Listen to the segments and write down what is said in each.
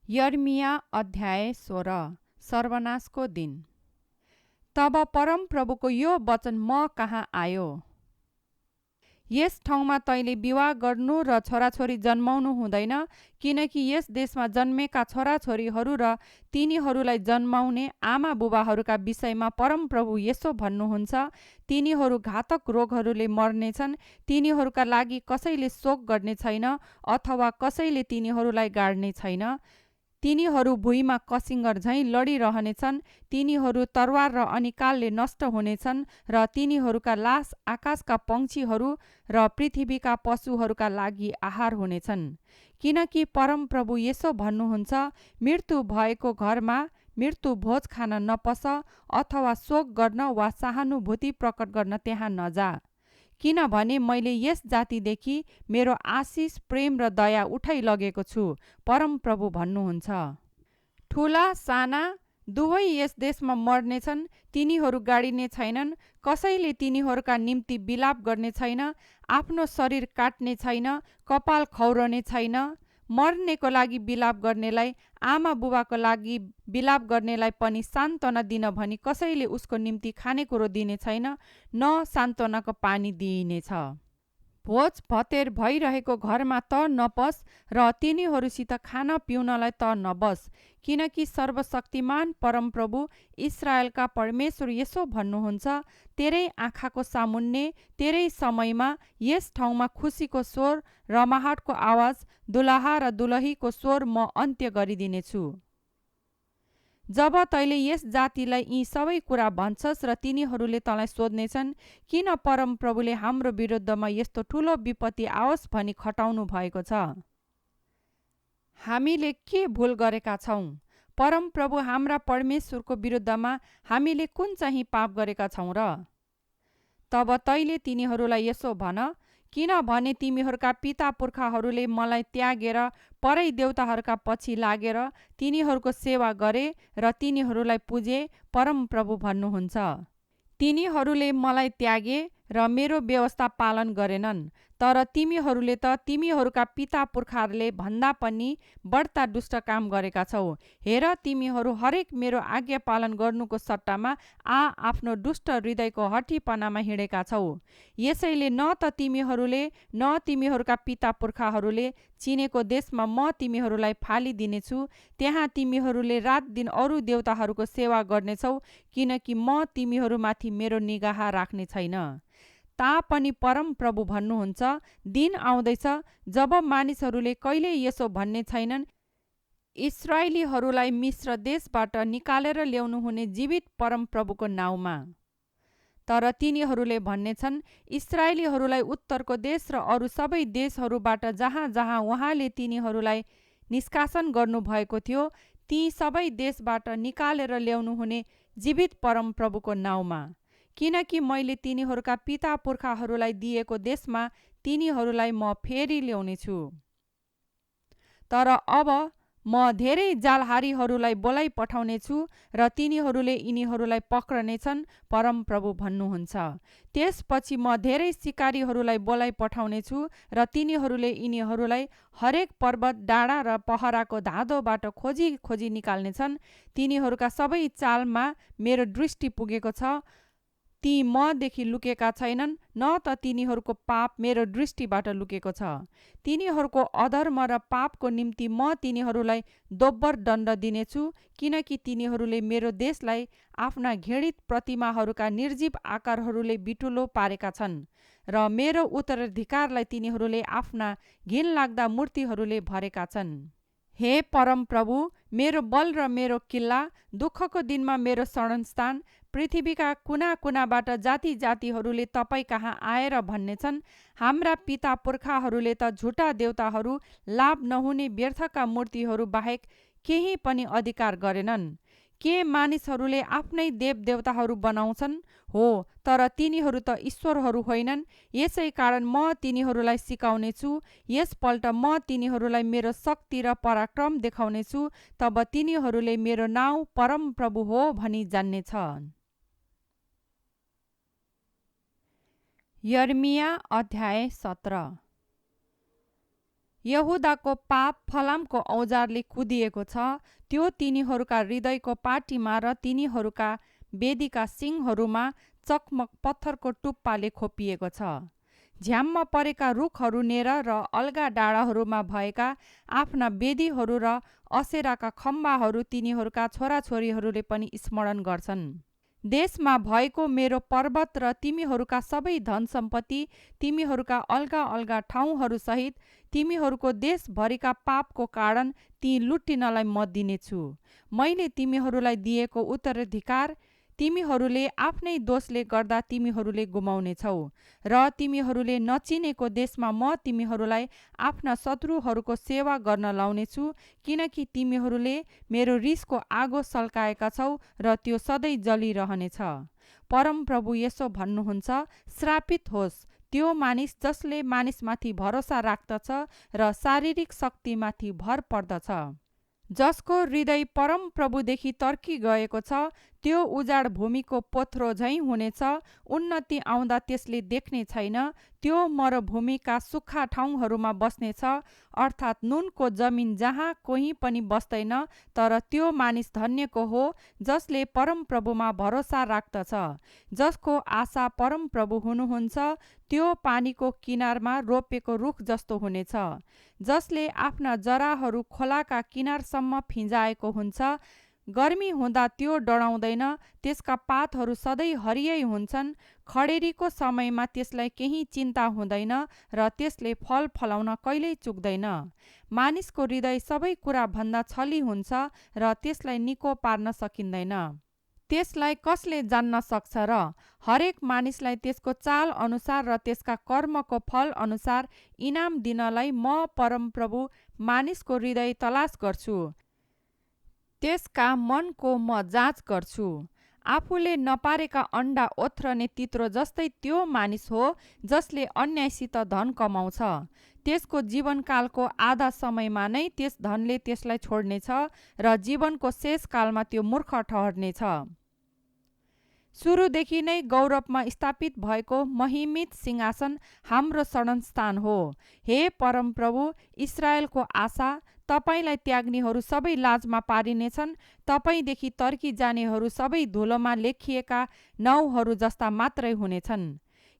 यर्मिया अध्याय 16। सर्वनाशको दिन। तब परमप्रभुको यो वचन म कहाँ आयो, यस ठाउँमा तैँले विवाह गर्नु र छोराछोरी जन्माउनु हुँदैन, किनकि यस देशमा जन्मेका छोराछोरीहरू र तिनीहरूलाई जन्माउने आमा बुबाहरूका विषयमा परमप्रभु यसो भन्नुहुन्छ, तिनीहरू घातक रोगहरूले मर्नेछन्, तिनीहरूका लागि कसैले शोक गर्ने छैन अथवा कसैले तिनीहरूलाई गाड्ने छैन। तिनीहरू भुइँमा कसिङ्गर झैँ लडिरहनेछन्, तिनीहरू तरवार र अनिकालले नष्ट हुनेछन् र तिनीहरूका लास आकाशका पक्षीहरू र पृथ्वीका पशुहरूका लागि आहार हुनेछन्। किनकि परमप्रभु यसो भन्नुहुन्छ, मृत्यु भएको घरमा मृत्यु भोज खान नपस अथवा शोक गर्न वा सहानुभूति प्रकट गर्न त्यहाँ नजा, किनभने मैले यस जातिदेखि मेरो आशिष प्रेम र दया उठाइलगेको छु, परमप्रभु भन्नुहुन्छ। ठुला साना दुवै यस देशमा मर्नेछन्, तिनीहरू गाडिने छैनन्, कसैले तिनीहरूका निम्ति विलाप गर्ने छैन, आफ्नो शरीर काट्ने छैन, कपाल खौरने छैन। मर्नेको लागि विलाप गर्नेलाई, आमा बुबाको लागि विलाप गर्नेलाई पनि सान्त्वना दिन भनी कसैले उसको निम्ति खानेकुरो दिने छैन, न सान्त्वनाको पानी दिइनेछ। भोज भतेर भइरहेको घरमा त नपस र तिनीहरूसित खान पिउनलाई त नबस, किनकि सर्वशक्तिमान परमप्रभु इस्राएलका परमेश्वर यसो भन्नुहुन्छ, तेरै आँखाको सामुन्ने तेरै समयमा यस ठाउँमा खुसीको स्वर, रमाहाटको आवाज, दुलहा र दुलहीको स्वर म अन्त्य गरिदिनेछु। जब तैँले यस जातिलाई यी सबै कुरा भन्छस् र तिनीहरूले तँलाई सोध्नेछन्, किन परमप्रभुले हाम्रो विरुद्धमा यस्तो ठुलो विपत्ति आओस् भनी खटाउनु भएको छ? हामीले के भुल गरेका छौँ? परमप्रभु हाम्रा परमेश्वरको विरुद्धमा हामीले कुन चाहिँ पाप गरेका छौँ र? तब तैँले तिनीहरूलाई यसो भन, किनभने तिमीहरूका पिता पुर्खाहरूले मलाई त्यागेर परै देवताहरूका पछि लागेर तिनीहरूको सेवा गरे र तिनीहरूलाई पुजे, परमप्रभु भन्नुहुन्छ। तिनीहरूले मलाई त्यागे र मेरो व्यवस्था पालन गरेनन्, तर तिमीहरूले त तिमीहरूका पिता पुर्खाहरूले भन्दा पनि बढ्ता दुष्ट काम गरेका छौ। हेर, तिमीहरू हरेक मेरो आज्ञा पालन गर्नुको सट्टामा आफ्नो दुष्ट हृदयको हठीपनामा हिँडेका छौ। यसैले न त तिमीहरूले न तिमीहरूका पिता पुर्खाहरूले चिनेको देशमा म तिमीहरूलाई फालिदिनेछु, त्यहाँ तिमीहरूले रात दिन अरू देवताहरूको सेवा गर्नेछौ, किनकि म तिमीहरूमाथि मेरो निगाह राख्ने छैन। तापनि परमप्रभु भन्नुहुन्छ, दिन आउँदैछ जब मानिसहरूले कहिले यसो भन्ने छैनन्, इस्राएलीहरूलाई मिस्र देशबाट निकालेर ल्याउनु हुने जीवित परमप्रभुको नाउँमा। तर तिनीहरूले भन्नेछन्, इस्राएलीहरूलाई उत्तरको देश र अरू सबै देशहरूबाट जहाँ जहाँ उहाँले तिनीहरूलाई निष्कासन गर्नुभएको थियो, ती सबै देशबाट निकालेर ल्याउनु हुने जीवित परमप्रभुको नाउँमा। किनकि मैले तिनीहरूका पिता पुर्खाहरूलाई दिएको देशमा तिनीहरूलाई म फेरि ल्याउनेछु। तर अब म धेरै जालहारीहरूलाई बोलाइ पठाउनेछु र तिनीहरूले यिनीहरूलाई पक्रनेछन्, परमप्रभु भन्नुहुन्छ। त्यसपछि म धेरै सिकारीहरूलाई बोलाइ पठाउनेछु र तिनीहरूले यिनीहरूलाई हरेक पर्वत, डाँडा र पहराको धाँधोबाट खोजी खोजी निकाल्नेछन्। तिनीहरूका सबै चालमा मेरो दृष्टि पुगेको छ, ती मदेखि लुकेका छैनन्, न त तिनीहरूको पाप मेरो दृष्टिबाट लुकेको छ। तिनीहरूको अधर्म र पापको निम्ति म तिनीहरूलाई दोब्बर दण्ड दिनेछु, किनकि तिनीहरूले मेरो देशलाई आफ्ना घृणित प्रतिमाहरूका निर्जीव आकारहरूले बिटुलो पारेका छन् र मेरो उत्तराधिकारलाई तिनीहरूले आफ्ना घिनलाग्दा मूर्तिहरूले भरेका छन्। हे परमप्रभु, मेरो बल र मेरो किल्ला, दुःखको दिनमा मेरो शरणस्थान, पृथ्वीका कुना कुनाबाट जाति जातिहरूले तपाईँ कहाँ आएर भन्नेछन्, हाम्रा पिता पुर्खाहरूले त झुटा देवताहरू, लाभ नहुने व्यर्थका मूर्तिहरू बाहेक केही पनि अधिकार गरेनन्। के मानिसहरूले आफ्नै देव देवताहरू बनाउँछन्? हो, तर तिनीहरू त ईश्वरहरू होइनन्। यसै कारण म तिनीहरूलाई सिकाउनेछु, यसपल्ट म तिनीहरूलाई मेरो शक्ति र पराक्रम देखाउनेछु, तब तिनीहरूले मेरो नाउँ परमप्रभु हो भनी जान्नेछन्। यर्मिया अध्याय 17। यहुदाको पाप फलामको औजारले कुदिएको छ, त्यो तिनीहरूका हृदयको पाटीमा र तिनीहरूका वेदीका सिङहरूमा चकमक पत्थरको टुप्पाले खोपिएको छ। झ्याम्म परेका रुखहरूनेर र अल्गा डाँडाहरूमा भएका आफ्ना वेदीहरू र असेराका खम्बाहरू तिनीहरूका छोराछोरीहरूले पनि स्मरण गर्छन्। देशमा भएको मेरो पर्वत र तिमीहरूका सबै धन सम्पत्ति, तिमीहरूका अल्गा अल्गा ठाउँहरूसहित तिमीहरूको देशभरिका पापको कारण ती लुट्टिनलाई म दिनेछु। मैले तिमीहरूलाई दिएको उत्तराधिकार तिमीहरूले आफ्नै दोषले गर्दा तिमीहरूले गुमाउनेछौ र तिमीहरूले नचिनेको देशमा म तिमीहरूलाई आफ्ना शत्रुहरूको सेवा गर्न लाउनेछु, किनकि तिमीहरूले मेरो रिसको आगो सल्काएका छौ र त्यो सधैँ जलिरहनेछ। परमप्रभु यसो भन्नुहुन्छ, श्रापित होस् त्यो मानिस जसले मानिसमाथि भरोसा राख्दछ र शारीरिक शक्तिमाथि भर पर्दछ, जसको हृदय परमप्रभुदेखि तर्की गएको छ। त्यो उजाड भूमिको पोथ्रो झैँ हुनेछ, उन्नति आउँदा त्यसले देख्ने छैन। त्यो मरुभूमिका सुक्खा ठाउँहरूमा बस्नेछ, अर्थात् नुनको जमिन जहाँ कोही पनि बस्दैन। तर त्यो मानिस धन्यको हो जसले परमप्रभुमा भरोसा राख्दछ, जसको आशा परमप्रभु हुनुहुन्छ। त्यो पानीको किनारमा रोपेको रुख जस्तो हुनेछ, जसले आफ्ना जराहरू खोलाका किनारसम्म फिँजाएको हुन्छ। गर्मी हुँदा त्यो डढाउँदैन, त्यसका पातहरू सधैँ हरियै हुन्छन्। खडेरीको समयमा त्यसलाई केही चिन्ता हुँदैन र त्यसले फल फलाउन कहिल्यै चुक्दैन। मानिसको हृदय सबै कुराभन्दा छली हुन्छ र त्यसलाई निको पार्न सकिँदैन। त्यसलाई कसले जान्न सक्छ र हरेक मानिसलाई त्यसको चाल अनुसार र त्यसका कर्मको फल अनुसार इनाम दिनलाई म परमप्रभु मानिसको हृदय तलास गर्छु, त्यसका मनको म जाँच गर्छु। आफूले नपारेका अन्डा ओथ्रने तित्रो जस्तै त्यो मानिस हो जसले अन्यायसित धन कमाउँछ। त्यसको जीवनकालको आधा समयमा नै त्यस धनले त्यसलाई छोड्नेछ र जीवनको शेषकालमा त्यो मूर्ख ठहर्नेछ। सुरुदेखि नै गौरवमा स्थापित भएको महिमित सिंहासन हाम्रो शरणस्थान हो। हे परमप्रभु, इस्राएलको आशा, तपाईलाई त्याग्नेहरू सबै लाजमा पारिनेछन्। तपाईँदेखि तर्की जानेहरू सबै धुलोमा लेखिएका नाउँहरू जस्ता मात्रै हुनेछन्,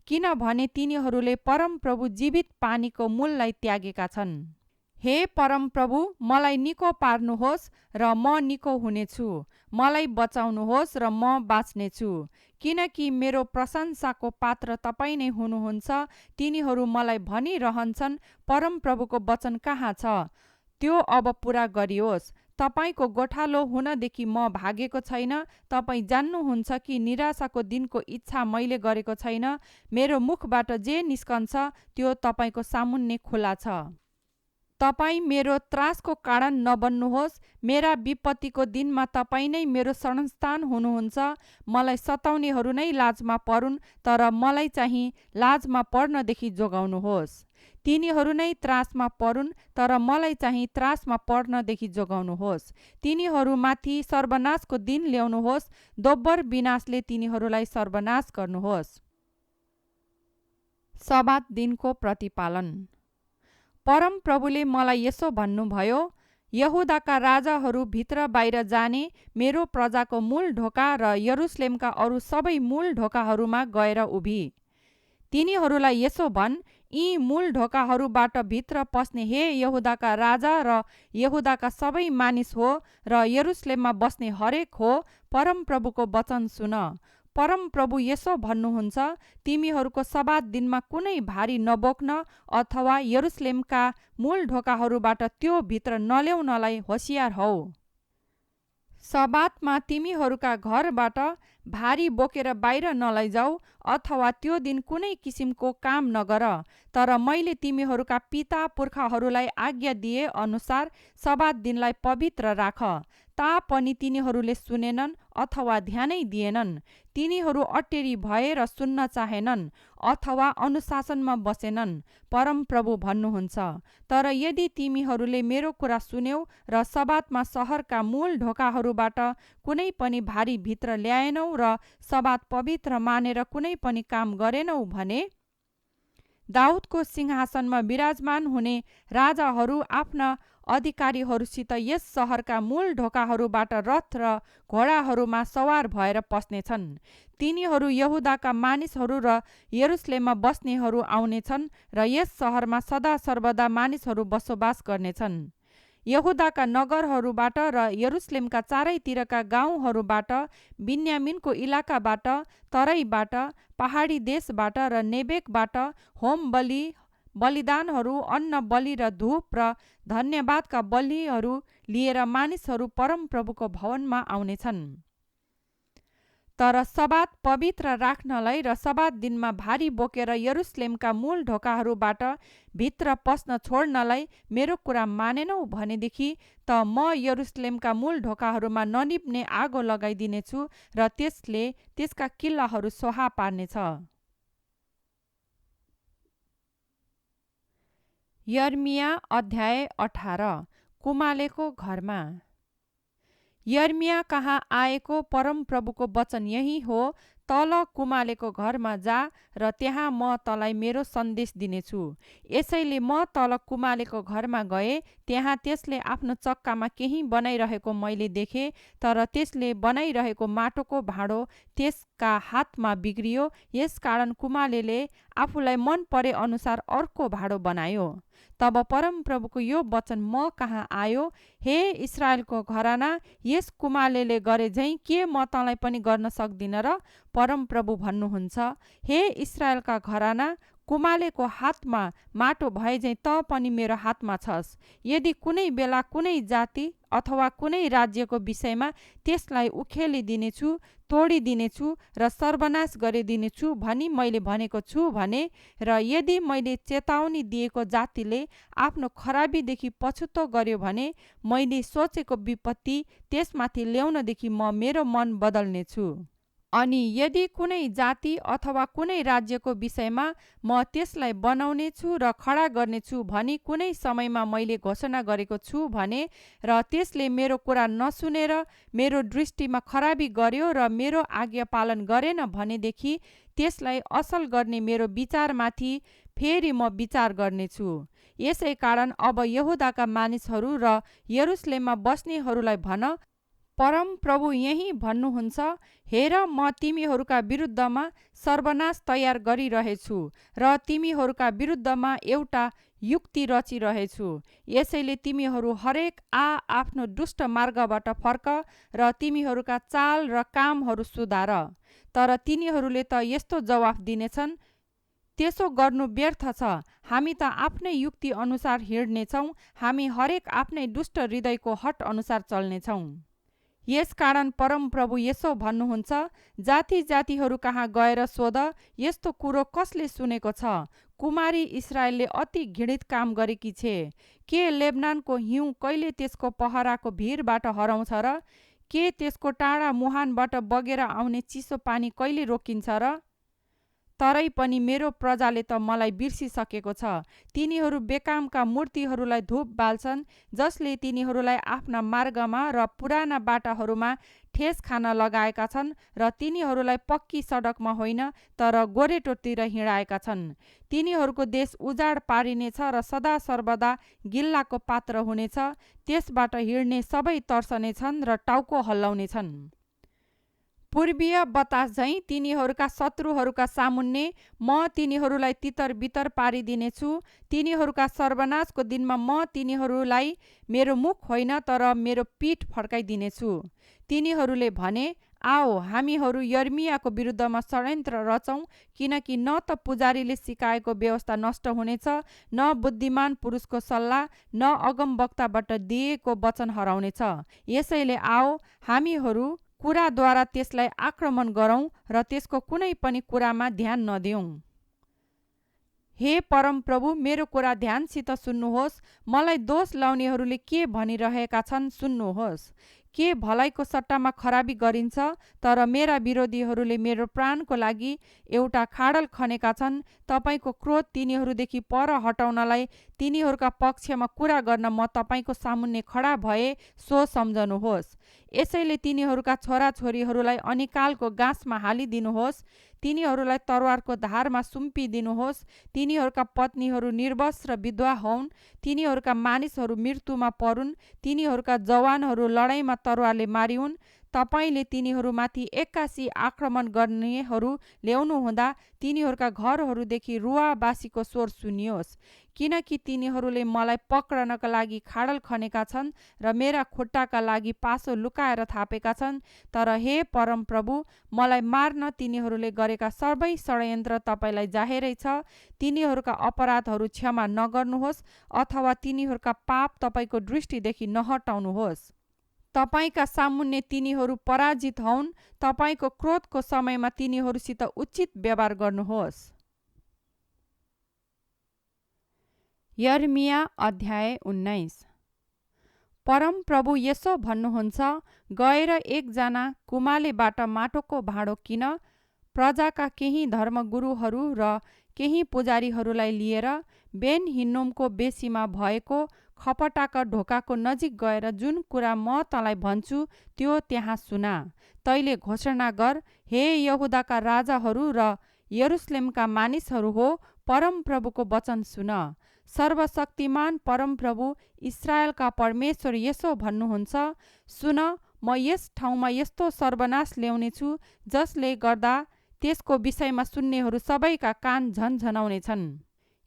किनभने तिनीहरूले परमप्रभु जीवित पानीको मूललाई त्यागेका छन्। हे परमप्रभु, मलाई निको पार्नुहोस् र म निको हुनेछु। मलाई बचाउनुहोस् र म बाँच्नेछु, किनकि मेरो प्रशंसाको पात्र तपाईँ नै हुनुहुन्छ। तिनीहरू मलाई भनिरहन्छन्, परमप्रभुको वचन कहाँ छ? त्यो अब पुरा गरियोस्। तपाईँको गोठालो हुनदेखि म भागेको छैन। तपाईँ जान्नुहुन्छ कि निराशाको दिनको इच्छा मैले गरेको छैन। मेरो मुखबाट जे निस्कन्छ त्यो तपाईँको सामुन्ने खुला छ। तपाईँ मेरो त्रासको कारण नबन्नुहोस्। मेरा विपत्तिको दिनमा तपाईँ नै मेरो शरणस्थान हुनुहुन्छ। मलाई सताउनेहरू नै लाजमा परुन्, तर मलाई चाहिँ लाजमा पर्नदेखि जोगाउनुहोस्। तिनीहरू नै त्रासमा परुन्, तर मलाई चाहिँ त्रासमा पर्नदेखि जोगाउनुहोस्। तिनीहरूमाथि सर्वनाशको दिन ल्याउनुहोस्, दोब्बर विनाशले तिनीहरूलाई सर्वनाश गर्नुहोस्। सबात दिनको प्रतिपालन। परमप्रभुले मलाई यसो भन्नुभयो, यहुदाका राजाहरू भित्र बाहिर जाने मेरो प्रजाको मूल ढोका र यरुसलेमका अरू सबै मूल ढोकाहरूमा गएर उभि। तिनीहरूलाई यसो भन्, यी मूल ढोकाहरूबाट भित्र पस्ने हे यहुदाका राजा र यहुदाका सबै मानिस हो र यरुसलेममा बस्ने हरेक हो, परमप्रभुको वचन सुन। परमप्रभु यसो भन्नुहुन्छ, तिमीहरूको सबात दिनमा कुनै भारी नबोक्न अथवा यरुसलेमका मूल ढोकाहरूबाट त्यो भित्र नल्याउनलाई होसियार हौ। सबातमा तिमीहरूका घरबाट भारी बोकेर बाहिर नलैजाऊ अथवा त्यो दिन कुनै किसिमको काम नगर। तर मैले तिमीहरूका पिता पुर्खाहरूलाई आज्ञा दिए अनुसार सबात दिनलाई पवित्र राख। तापनि तिनीहरूले सुनेनन् अथवा ध्यानै दिएनन्। तिनीहरू अटेरी भए र सुन्न चाहेनन् अथवा अनुशासनमा बसेनन्, परमप्रभु भन्नुहुन्छ। तर यदि तिमीहरूले मेरो कुरा सुन्यौ र सबातमा सहरका मूल ढोकाहरूबाट कुनै पनि भारी भित्र ल्याएनौ र सबात पवित्र मानेर कुनै पनि काम गरेनौ भने दाउदको सिंहासनमा विराजमान हुने राजाहरू आफ्ना अधिकारीहरूसित यस सहरका मूल ढोकाहरूबाट रथ र घोडाहरूमा सवार भएर पस्नेछन्। तिनीहरू यहुदाका मानिसहरू र यरुसलेममा बस्नेहरू आउनेछन् र यस सहरमा सदा सर्वदा मानिसहरू बसोबास गर्नेछन्। यहुदाका नगरहरूबाट र यरुसलेमका चारैतिरका गाउँहरूबाट, बिन्यामिनको इलाकाबाट, तराईबाट, पहाडी देशबाट र नेबेकबाट होम बलि, बलिदानहरू, अन्न बलि र धूप र धन्यवादका बलिहरू लिएर मानिसहरू परमप्रभुको भवनमा आउनेछन्। तर सबात पवित्र राख्नलाई र सबात दिनमा भारी बोकेर यरुसलेमका मूल ढोकाहरूबाट भित्र पस्न छोड्नलाई मेरो कुरा मानेनौ भनेदेखि त म यरुसलेमका मूल ढोकाहरूमा ननिप्ने आगो लगाइदिनेछु र त्यसले त्यसका किल्लाहरू सोहा पार्नेछ। यर्मिया अध्याय 18। कुमालेको घरमा। यर्मिया कहाँ आएको परमप्रभुको वचन यही हो, तल कुमालेको घरमा जा र त्यहाँ म तँलाई मेरो सन्देश दिनेछु। यसैले म तल कुमालेको घरमा गए, त्यहाँ त्यसले आफ्नो चक्कामा केही बनाइरहेको मैले देखेँ, तर त्यसले बनाइरहेको माटोको भाँडो त्यसका हातमा बिग्रियो। यसकारण कुमालेले आफूलाई मन परे अनुसार अर्को भाँडो बनायो। तब परमप्रभुको यो वचन म कहाँ आयो, हे इस्राएलको घराना, यस कुमालेले गरे झैँ के म तँलाई पनि गर्न सक्दिनँ र? परमप्रभु भन्नुहुन्छ, हे इस्राएलका घराना, कुमालेको हातमा माटो भए झैँ त पनि मेरो हातमा छस्। यदि कुनै बेला कुनै जाति अथवा कुनै राज्यको विषयमा त्यसलाई उखेलिदिनेछु, तोडिदिनेछु र सर्वनाश गरिदिनेछु भनी मैले भनेको छु भने, र यदि मैले चेतावनी दिएको जातिले आफ्नो खराबीदेखि पछुतो गर्यो भने, मैले सोचेको विपत्ति त्यसमाथि ल्याउनदेखि म मेरो मन बदल्नेछु। अनि यदि कुनै जाति अथवा कुनै राज्यको विषयमा म त्यसलाई बनाउनेछु र खडा गर्नेछु भनी कुनै समयमा मैले घोषणा गरेको छु भने, र त्यसले मेरो कुरा नसुनेर मेरो दृष्टिमा खराबी गर्यो र मेरो आज्ञा पालन गरेन भनेदेखि त्यसलाई असल गर्ने मेरो विचारमाथि फेरि म विचार गर्नेछु। यसै कारण अब यहुदाका मानिसहरू र यरुसलेममा बस्नेहरूलाई भन, परमप्रभु यही भन्नुहुन्छ, हेर म तिमीहरूका विरुद्धमा सर्वनाश तयार गरिरहेछु र तिमीहरूका विरुद्धमा एउटा युक्ति रचिरहेछु। यसैले तिमीहरू हरेक आफ्नो दुष्ट मार्गबाट फर्क र तिमीहरूका चाल र कामहरू सुधार। तर तिनीहरूले त यस्तो जवाफ दिनेछन्, त्यसो गर्नु व्यर्थ छ, हामी त आफ्नै युक्ति अनुसार हिँड्नेछौँ, हामी हरेक आफ्नै दुष्ट हृदयको हट अनुसार चल्नेछौँ। यसकारण परमप्रभु यसो भन्नुहुन्छ, जाति जातिहरू कहाँ गएर सोध, यस्तो कुरो कसले सुनेको छ? कुमारी इस्राएलले अति घृणित काम गरेकी छे। के लेबनानको हिउँ कहिले त्यसको पहराको भिरबाट हराउँछ र? के त्यसको टाढा मुहानबाट बगेर आउने चिसो पानी कहिले रोकिन्छ र? तरै पनि मेरो प्रजाले त मलाई बिर्सिसकेको छ। तिनीहरू बेकामका मूर्तिहरूलाई धूप बाल्छन्, जसले तिनीहरूलाई आफ्ना मार्गमा र पुराना बाटाहरूमा ठेस खान लगाएका छन् र तिनीहरूलाई पक्की सडकमा होइन तर गोरेटोतिर हिँडाएका छन्। तिनीहरूको देश उजाड पारिनेछ र सदा सर्वदा गिल्लाको पात्र हुनेछ। त्यसबाट हिँड्ने सबै तर्सनेछन् र टाउको हल्लाउनेछन्। पूर्वीय बतास झैँ तिनीहरूका शत्रुहरूका सामुन्ने म तिनीहरूलाई तितर बितर पारिदिनेछु। तिनीहरूका सर्वनाशको दिनमा म तिनीहरूलाई मेरो मुख होइन तर मेरो पीठ फर्काइदिनेछु। तिनीहरूले भने, आओ हामीहरू यर्मियाको विरुद्धमा षड्यन्त्र रचौँ, किनकि न त पुजारीले सिकाएको व्यवस्था नष्ट हुनेछ, न बुद्धिमान पुरुषको सल्लाह, न अगमवक्ताबाट दिएको वचन हराउनेछ। यसैले आओ हामीहरू कुराद्वारा त्यसलाई आक्रमण गरौँ र त्यसको कुनै पनि कुरामा ध्यान नदिउँ। हे परमप्रभु, मेरो कुरा ध्यानसित सुन्नुहोस्। मलाई दोष लाउनेहरूले के भनिरहेका छन् सुन्नुहोस्। के भलाइको सट्टामा खराबी गरिन्छ? तर मेरा विरोधीहरूले मेरो प्राणको लागि एउटा खाडल खनेका छन्। तपाईँको क्रोध तिनीहरूदेखि पर हटाउनलाई तिनीहरूका पक्षमा कुरा गर्न म तपाईँको सामुन्ने खडा भए, सो सम्झनुहोस्। यसैले तिनीहरूका छोराछोरीहरूलाई अनिकालको गाँसमा हालिदिनुहोस्, तिनीहरूलाई तरवारको धारमा सुम्पिदिनुहोस्, तिनीहरूका पत्नीहरू निर्वस्त्र विधवा हुन्, तिनीहरूका मानिसहरू मृत्युमा परुन्, तिनीहरूका जवानहरू लडाइँमा तरवारले मारिउन्। तपाईँले तिनीहरूमाथि एक्कासी आक्रमण गर्नेहरू ल्याउनु हुँदा तिनीहरूका घरहरूदेखि रुवाबासीको स्वर सुनियोस्, किनकि तिनीहरूले मलाई पक्रनका लागि खाडल खनेका छन् र मेरा खुट्टाका लागि पासो लुकाएर थापेका छन्। तर हे परमप्रभु, मलाई मार्न तिनीहरूले गरेका सबै षड्यन्त्र तपाईँलाई जाहेरै छ। तिनीहरूका अपराधहरू क्षमा नगर्नुहोस् अथवा तिनीहरूका पाप तपाईँको दृष्टिदेखि नहटाउनुहोस्। तपाईँका सामुन्ने तिनीहरू पराजित हौन्, तपाईँको क्रोधको समयमा तिनीहरूसित उचित व्यवहार गर्नुहोस्। यर्मिया अध्याय 19। परमप्रभु यसो भन्नुहुन्छ, गएर एकजना कुमालेबाट माटोको भाँडो किन, प्रजाका केही धर्मगुरुहरू र केही पुजारीहरूलाई लिएर बेन हिन्नोमको बेसीमा भएको खपटाका ढोकाको नजिक गएर जुन कुरा म तँलाई भन्छु त्यो त्यहाँ सुना। तैले घोषणा गर, हे यहुदाका राजाहरू र यरुसलेमका मानिसहरू हो, परमप्रभुको वचन सुन। सर्वशक्तिमान परमप्रभु इस्राएलका परमेश्वर यसो भन्नुहुन्छ, सुन, म यस ठाउँमा यस्तो सर्वनाश ल्याउनेछु जसले गर्दा त्यसको विषयमा सुन्नेहरू सबैका कान झन्झनाउनेछन्।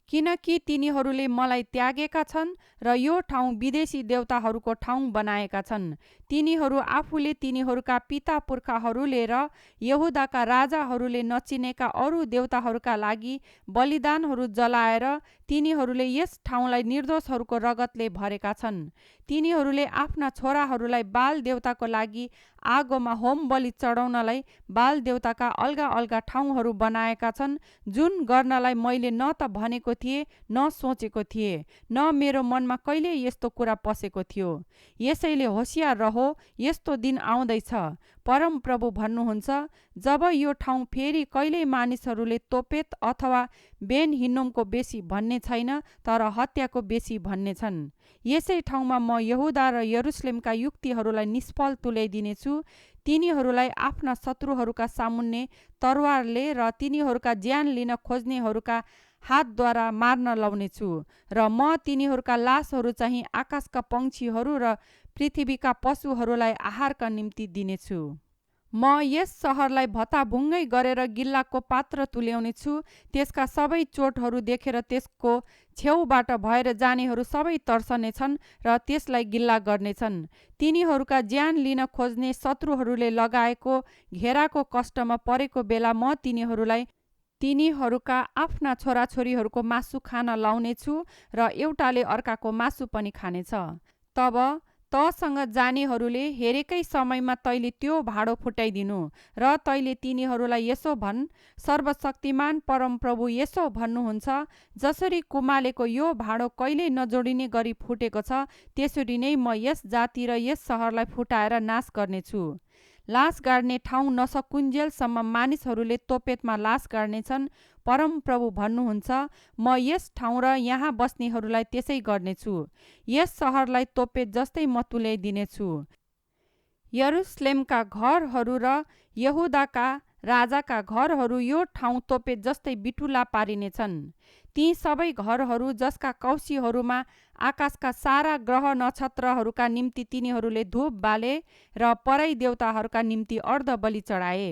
किनकि तिनीहरूले मलाई त्यागेका छन् र यो ठाउँ विदेशी देवताहरूको ठाउँ बनाएका छन्। तिनीहरू आफूले तिनीहरूका पिता पुर्खाहरूले र यहुदाका राजाहरूले नचिनेका अरू देवताहरूका लागि बलिदानहरू जलाएर तिनीहरूले यस ठाउँलाई निर्दोषहरूको रगतले भरेका छन्। तिनीहरूले आफ्ना छोराहरूलाई बाल देवताको लागि आगोमा होम बलि चढाउनलाई बाल देवताका अलगा अलगा ठाउँहरू बनाएका छन्, जुन गर्नलाई मैले न त भनेको थिएँ न सोचेको थिएँ, न मेरो मनमा कहिले यस्तो कुरा पसेको थियो। यसैले होसियार रहो, यस्तो दिन आउँदैछ, परमप्रभु भन्नुहुन्छ, जब यो ठाउँ फेरि कहिल्यै मानिसहरूले तोपेत अथवा बेन हिन्नोमको बेसी भन्ने छैन, तर हत्याको बेसी भन्ने छन्। यसै ठाउँमा म यहुदा र यरुसलेमका युक्तिहरूलाई निष्फल तुल्याइदिनेछु। तिनीहरूलाई आफ्ना शत्रुहरूका सामुन्ने तरवारले र तिनीहरूका ज्यान लिन खोज्नेहरूका हातद्वारा मार्न लाउनेछु र म तिनीहरूका लासहरू चाहिँ आकाशका पंक्षीहरू र पृथ्वीका पशुहरूलाई आहारका निम्ति दिनेछु। म यस सहरलाई भत्ताभुङ्गै गरेर गिल्लाको पात्र तुल्याउनेछु। त्यसका सबै चोटहरू देखेर त्यसको छेउबाट भएर जानेहरू सबै तर्सनेछन् र त्यसलाई गिल्ला गर्नेछन्। तिनीहरूका ज्यान लिन खोज्ने शत्रुहरूले लगाएको घेराको कष्टमा परेको बेला म तिनीहरूलाई तिनीहरूका आफ्ना छोराछोरीहरूको मासु खान लाउनेछु र एउटाले अर्काको मासु पनि खानेछ। तब तसँग जानेहरूले हेरेकै समयमा तैले त्यो भाँडो फुटाइदिनु र तैले तिनीहरूलाई यसो भन्, सर्वशक्तिमान परमप्रभु यसो भन्नुहुन्छ, जसरी कुमालेको यो भाँडो कहिल्यै नजोडिने गरी फुटेको छ, त्यसरी नै म यस जाति र यस सहरलाई फुटाएर नाश गर्नेछु। लास गाड्ने ठाउँ नसकुन्जेलसम्म मानिसहरूले तोपेतमा लास गाड्नेछन्। परमप्रभु भन्नुहुन्छ, म यस ठाउँ र यहाँ बस्नेहरूलाई त्यसै गर्नेछु। यस सहरलाई तोपेत जस्तै म तुल्याइदिनेछु। यरुसलेमका घरहरू र यहुदाका राजाका घरहरू यो ठाउँ तोपेत जस्तै बिटुला पारिनेछन्। ती सबै घरहरू जसका कौसीहरूमा आकाशका सारा ग्रह नक्षत्रहरूका निम्ति तिनीहरूले धूप बाले र पराई देवताहरूका निम्ति अर्ध बलि चढाए।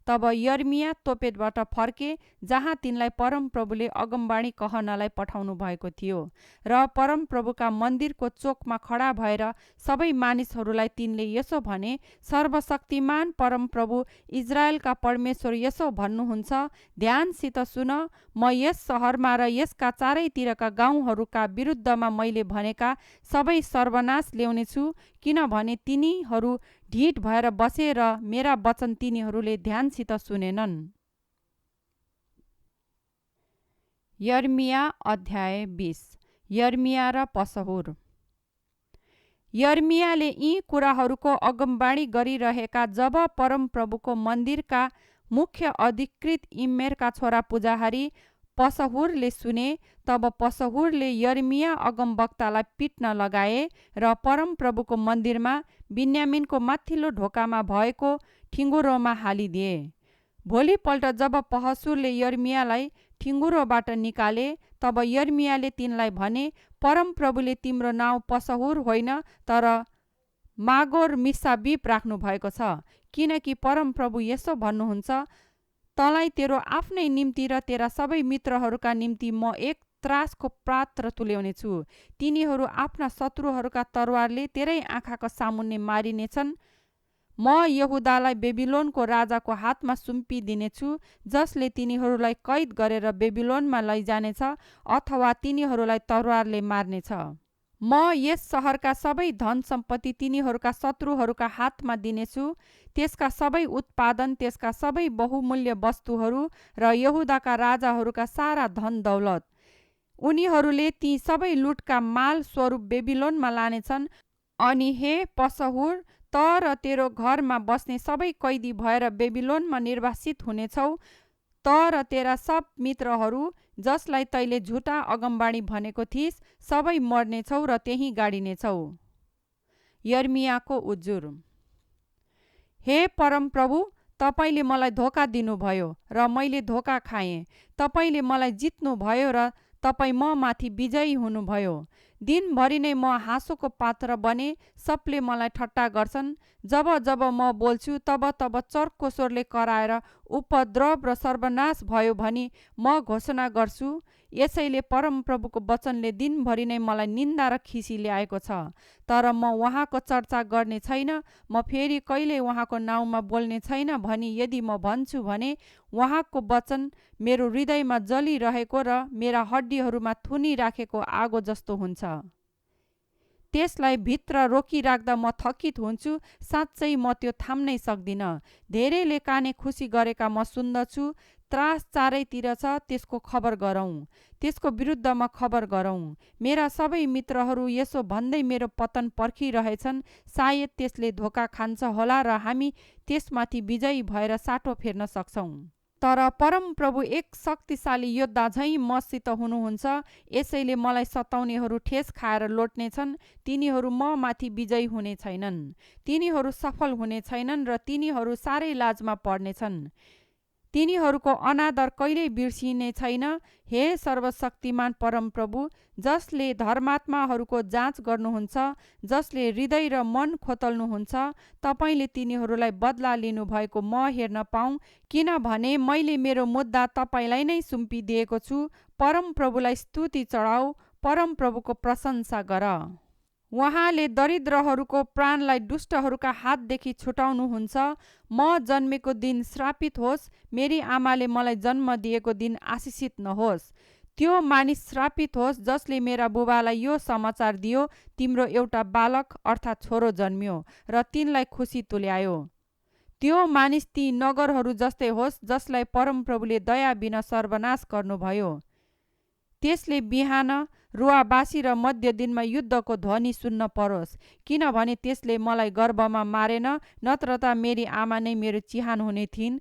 तब यर्मिया तोपेतबाट फर्के, जहाँ तिनलाई परमप्रभुले अगमबाणी कहनलाई पठाउनु भएको थियो, र परमप्रभुका मन्दिरको चोकमा खडा भएर सबै मानिसहरूलाई तिनले यसो भने, सर्वशक्तिमान परमप्रभु इजरायलका परमेश्वर यसो भन्नुहुन्छ, ध्यानसित सुन, म यस सहरमा र यसका चारैतिरका गाउँहरूका विरुद्धमा मैले भनेका सबै सर्वनाश ल्याउनेछु, किनभने तिनीहरू ढिठ भएर बसे र मेरा वचन तिनीहरूले ध्यानसित सुनेनन्। यर्मिया अध्याय 20। यर्मिया र पसहुर। यर्मियाले यी कुराहरूको अगमबाणी गरिरहेका जब परमप्रभुको मन्दिरका मुख्य अधिकृत इम्मेरका छोरा पुजाहारी पसहुरले सुने, तब पसहुरले यर्मिया अगमवक्तालाई पिट्न लगाए र परमप्रभुको मन्दिरमा बिन्यामिनको माथिल्लो ढोकामा भएको ठिङ्गुरोमा हालिदिए। भोलिपल्ट जब पहसुरले यर्मियालाई ठिङ्गुरोबाट निकाले, तब यर्मियाले तिनलाई भने, परमप्रभुले तिम्रो नाउँ पसहुर होइन तर मागोर मिसाबिब राख्नु भएको छ, किनकि परमप्रभु यसो भन्नुहुन्छ, तँलाई तेरो आफ्नै निम्ति र तेरा सबै मित्रहरूका निम्ति म एक त्रासको पात्र तुल्याउने छु। तिनीहरू आफ्ना शत्रुहरूका तरवारले तेरै आँखाको सामुन्ने मारिनेछन्। म यहुदालाई बेबिलोनको राजाको हातमा सुम्पिदिनेछु, जसले तिनीहरूलाई कैद गरेर बेबिलोनमा लैजानेछ अथवा तिनीहरूलाई तरवारले मार्नेछ। म यस सहरका सबै धन सम्पत्ति तिनीहरूका शत्रुहरूका हातमा दिनेछु, त्यसका सबै उत्पादन, त्यसका सबै बहुमूल्य वस्तुहरू र यहुदाका राजाहरूका सारा धन दौलत। उनीहरूले ती सबै लुटका माल स्वरूप बेबिलोनमा लानेछन्। अनि हे पसहुर, त र तेरो घरमा बस्ने सबै कैदी भएर बेबिलोनमा निर्वासित हुनेछौ। त र तेरा सब मित्रहरू जसलाई तैले झुटा अगमबाणी भनेको थिइस्, सबै मर्नेछौ र त्यहीँ गाडिनेछौ। यर्मियाको उजुर। हे परमप्रभु, तपाईँले मलाई धोका दिनुभयो र मैले धोका खाएँ। तपाईँले मलाई जित्नुभयो र तपाईँ म माथि विजयी हुनुभयो। दिनभरि नै म हाँसोको पात्र बने, सबले मलाई ठट्टा गर्छन्। जब जब म बोल्छु तब तब चर्को स्वरले कराएर उपद्रव र सर्वनाश भयो भनी म घोषणा गर्छु। यसैले परमप्रभुको वचनले दिनभरि नै मलाई निन्दा र खिसी ल्याएको छ। तर म उहाँको चर्चा गर्ने छैन, म फेरि कहिल्यै उहाँको नाउँमा बोल्ने छैन भनी यदि म भन्छु भने उहाँको वचन मेरो हृदयमा जलिरहेको र मेरा हड्डीहरूमा थुनिराखेको आगो जस्तो हुन्छ। त्यसलाई भित्र रोकिराख्दा म थकित हुन्छु, साँच्चै म त्यो थाम्नै सक्दिनँ। धेरैले काने खुसी गरेका म सुन्दछु। त्रास चारैतिर छ, त्यसको खबर गरौँ, त्यसको विरुद्धमा खबर गरौँ। मेरा सबै मित्रहरू यसो भन्दै मेरो पतन पर्खिरहेछन्, सायद त्यसले धोका खान्छ होला र हामी त्यसमाथि विजयी भएर साटो फेर्न सक्छौँ। तर परमप्रभु एक शक्तिशाली योद्धा झैँ मसित हुनुहुन्छ। यसैले मलाई सताउनेहरू ठेस खाएर लोट्नेछन्। तिनीहरू म माथि विजयी हुने छैनन्। तिनीहरू सफल हुने छैनन् र तिनीहरू साह्रै लाजमा पर्नेछन्। तिनीहरूको अनादर कहिल्यै बिर्सिने छैन। हे सर्वशक्तिमान परमप्रभु, जसले धर्मात्माहरूको जाँच गर्नुहुन्छ, जसले हृदय र मन खोतल्नुहुन्छ, तपाईँले तिनीहरूलाई बदला लिनुभएको म हेर्न पाऊँ, किनभने मैले मेरो मुद्दा तपाईँलाई नै सुम्पिदिएको छु। परमप्रभुलाई स्तुति चढाऊ, परमप्रभुको प्रशंसा गर। उहाँले दरिद्रहरूको प्राणलाई दुष्टहरूका हातदेखि छुटाउनुहुन्छ। म जन्मेको दिन श्रापित होस्, मेरी आमाले मलाई जन्म दिएको दिन आशिषित नहोस्। त्यो मानिस श्रापित होस् जसले मेरा बुबालाई यो समाचार दियो, तिम्रो एउटा बालक अर्थात् छोरो जन्मियो र तिनलाई खुसी तुल्यायो। त्यो मानिस ती नगरहरू जस्तै होस् जसलाई परमप्रभुले दया बिना सर्वनाश गर्नुभयो। त्यसले बिहान रुवाबासी र मध्य दिनमा युद्धको ध्वनि सुन्न परोस्, किनभने त्यसले मलाई गर्भमा मारेन, नत्र त मेरी आमा नै मेरो चिहान हुने थिइन्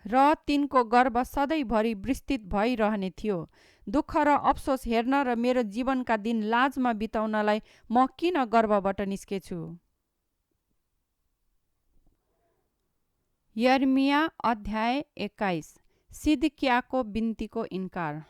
र तिनको गर्भ सधैँभरि विस्तृत भइरहने थियो। दुःख र अफसोस हेर्न र मेरो जीवनका दिन लाजमा बिताउनलाई म किन गर्भबाट निस्केछु। यर्मिया अध्याय 21। सिदकियाको बिन्तीको इन्कार।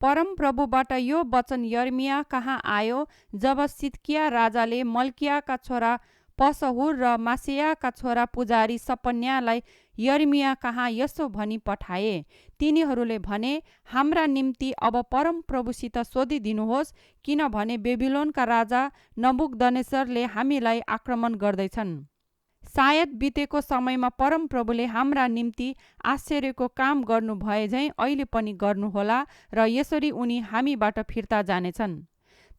परमप्रभुबाट यो वचन यर्मिया कहाँ आयो जब सिदकिया राजाले मल्कियाका छोरा पसहुर र मासेयाका छोरा पुजारी सपन्यालाई यर्मिया कहाँ यसो भनी पठाए। तिनीहरूले भने, हाम्रा निम्ति अब परमप्रभुसित सोधिदिनुहोस्, किनभने बेबिलोनका राजा नबुकदनेस्सरले हामीलाई आक्रमण गर्दैछन्। सायद बितेको समयमा परमप्रभुले हाम्रा निम्ति आश्चर्यको काम गर्नु भए झैँ अहिले पनि गर्नुहोला र यसरी उनी हामीबाट फिर्ता जानेछन्।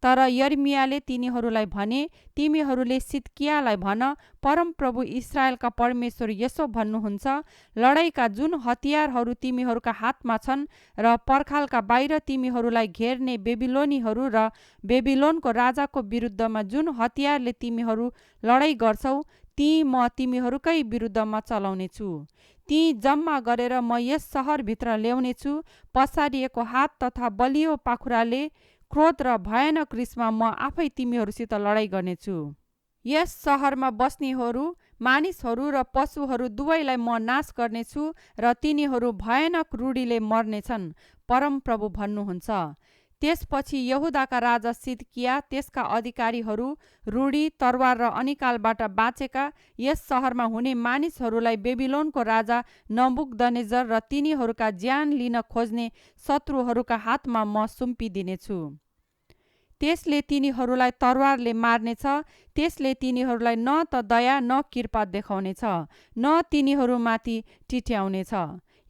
तर यर्मियाले तिनीहरूलाई भने, तिमीहरूले सिदकियालाई भन, परमप्रभु इस्राएलका परमेश्वर यसो भन्नुहुन्छ, लडाईँका जुन हतियारहरू तिमीहरूका हातमा छन् र पर्खालका बाहिर तिमीहरूलाई घेर्ने बेबिलोनीहरू र बेबिलोनको राजाको विरुद्धमा जुन हतियारले तिमीहरू लडाईँ गर्छौ, ती म तिमीहरूकै विरुद्धमा चलाउनेछु। ती जम्मा गरेर म यस सहरभित्र ल्याउनेछु। पसारिएको हात तथा बलियो पाखुराले, क्रोध र भयानक रिसमा म आफै तिमीहरूसित लडाइँ गर्नेछु। यस सहरमा बस्नेहरू, मानिसहरू र पशुहरू दुवैलाई म नाश गर्नेछु र तिनीहरू भयानक रूढीले मर्नेछन्, परमप्रभु भन्नुहुन्छ। त्यसपछि यहुदाका राजा सिदकिया, त्यसका अधिकारीहरू, रूढी, तरवार र अनिकालबाट बाँचेका यस सहरमा हुने मानिसहरूलाई बेबिलोनको राजा नबुकदनेजर र तिनीहरूका ज्यान लिन खोज्ने शत्रुहरूका हातमा म सुम्पिदिनेछु। त्यसले तिनीहरूलाई तरवारले मार्नेछ। त्यसले तिनीहरूलाई न त दया न कृपा देखाउनेछ, न तिनीहरूमाथि टिट्याउनेछ।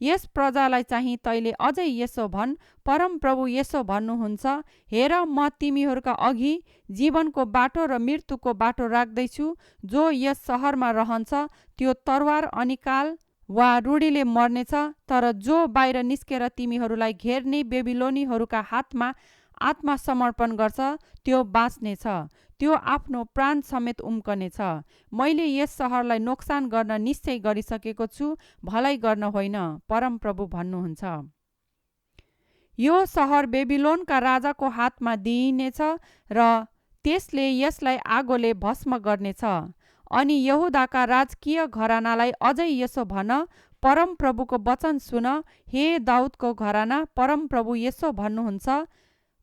यस प्रजालाई चाहिँ तैले अझै यसो भन्, परमप्रभु यसो भन्नुहुन्छ, हेर, म तिमीहरूका अघि जीवनको बाटो र मृत्युको बाटो राख्दैछु। जो यस सहरमा रहन्छ त्यो तरवार, अनिकाल वा रूढीले मर्नेछ, तर जो बाहिर निस्केर तिमीहरूलाई घेर्ने बेबिलोनीहरूका हातमा आत्मसमर्पण गर्छ त्यो बाँच्नेछ। त्यो आफ्नो प्राण समेत उम्कनेछ। मैले यस सहरलाई नोक्सान गर्न निश्चय गरिसकेको छु, भलाइ गर्न होइन, परमप्रभु भन्नुहुन्छ। यो सहर बेबिलोनका राजाको हातमा दिइनेछ र त्यसले यसलाई आगोले भस्म गर्नेछ। अनि यहुदाका राजकीय घरानालाई अझै यसो भन, परमप्रभुको वचन सुन, हे दाउदको घराना, परमप्रभु यसो भन्नुहुन्छ,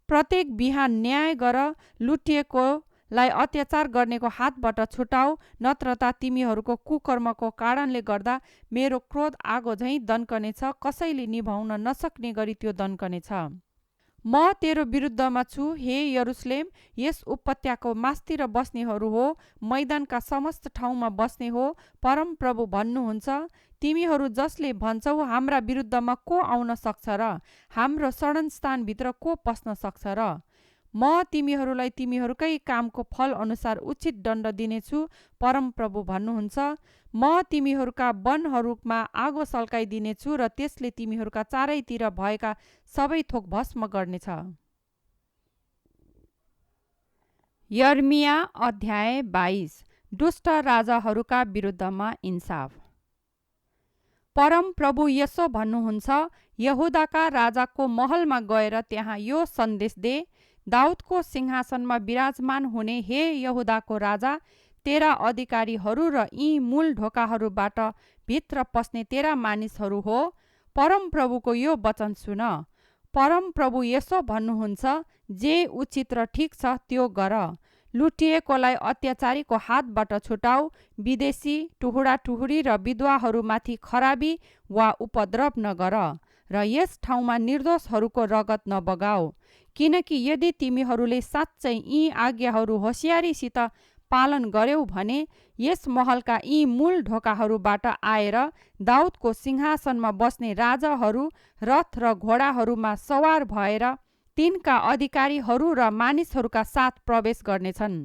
प्रत्येक बिहान न्याय गर, लुटिएकोलाई अत्याचार गर्नेको हातबाट छुटाऊ, नत्र त तिमीहरूको कुकर्मको कारणले गर्दा मेरो क्रोध आगो झैँ दन्कनेछ, कसैले निभाउन नसक्ने गरी त्यो दन्कनेछ। म तेरो विरुद्धमा छु, हे यरुशलेम, यस उपत्यकाको मास्तिर बस्नेहरू हो, मैदानका समस्त ठाउँमा बस्ने हो, परमप्रभु भन्नुहुन्छ। तिमीहरू जसले भन्छौ, हाम्रा विरुद्धमा को आउन सक्छ र हाम्रो शरणस्थानभित्र को पस्न सक्छ र? म तिमीहरूलाई तिमीहरूकै कामको फल अनुसार उचित दण्ड दिनेछु, परमप्रभु भन्नुहुन्छ। म तिमीहरूका वनहरूमा आगो सल्काइदिनेछु र त्यसले तिमीहरूका चारैतिर भएका सबै थोक भस्म गर्नेछ। यर्मिया अध्याय 22। दुष्ट राजाहरूका विरुद्धमा इन्साफ। परमप्रभु यसो भन्नुहुन्छ, यहुदाका राजाको महलमा गएर त्यहाँ यो सन्देश दे, दाउदको सिंहासनमा विराजमान हुने हे यहुदाको राजा, तेरा अधिकारीहरू र यी मूल ढोकाहरूबाट भित्र पस्ने तेरा मानिसहरू हो, परमप्रभुको यो वचन सुन। परमप्रभु यसो भन्नुहुन्छ, जे उचित र ठिक छ त्यो गर। लुटिएकोलाई अत्याचारीको हातबाट छुटाऊ, विदेशी, टुहुरा-टुहुरी र विधवाहरूमाथि खराबी वा उपद्रव नगर, र यस ठाउँमा निर्दोषहरूको रगत नबगाऊ। किनकि यदि तिमीहरूले साँच्चै यी आज्ञाहरू होसियारीसित पालन गर्यौ भने यस महलका यी मूल ढोकाहरूबाट आएर दाउदको सिंहासनमा बस्ने राजाहरू रथ र घोडाहरूमा सवार भएर तिनका अधिकारीहरू र मानिसहरूका साथ प्रवेश गर्नेछन्।